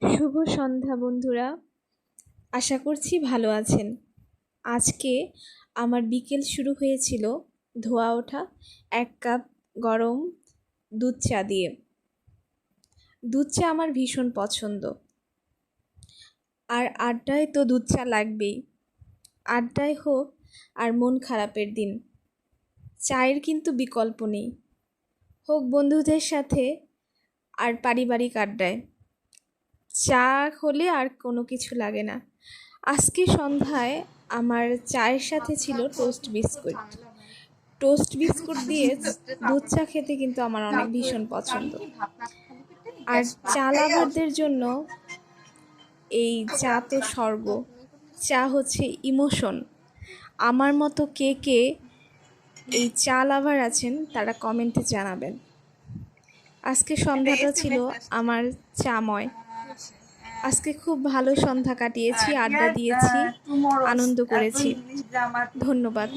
শুভ সন্ধ্যা বন্ধুরা, আশা করছি ভালো আছেন। আজকে আমার বিকেল শুরু হয়েছিল ধোয়া ওঠা 1 কাপ গরম দুধ চা দিয়ে। দুধ চা আমার ভীষণ পছন্দ, আর আড্ডায় তো দুধ চা লাগবেই। আড্ডায় হোক আর মন খারাপের দিন, চায়ের কিন্তু বিকল্প নেই। হোক বন্ধুদের সাথে আর পারিবারিক আড্ডায়, চা হলে আর কোনো কিছু লাগে না। আজকে সন্ধ্যায় আমার চায়ের সাথে ছিল টোস্ট বিস্কুট। টোস্ট বিস্কুট দিয়ে দুধ চা খেতে কিন্তু আমার অনেক ভীষণ পছন্দ। আর চা লাভারদের জন্য এই চা তো স্বর্গ। চা হচ্ছে ইমোশন। আমার মতো কে কে এই চা লাভার আছেন তারা কমেন্টে জানাবেন। আজকে সন্ধ্যাটা ছিল আমার চাময়। আজকে খুব ভালো সন্ধ্যা কাটিয়েছি, আড্ডা দিয়েছি, আনন্দ করেছি। ধন্যবাদ।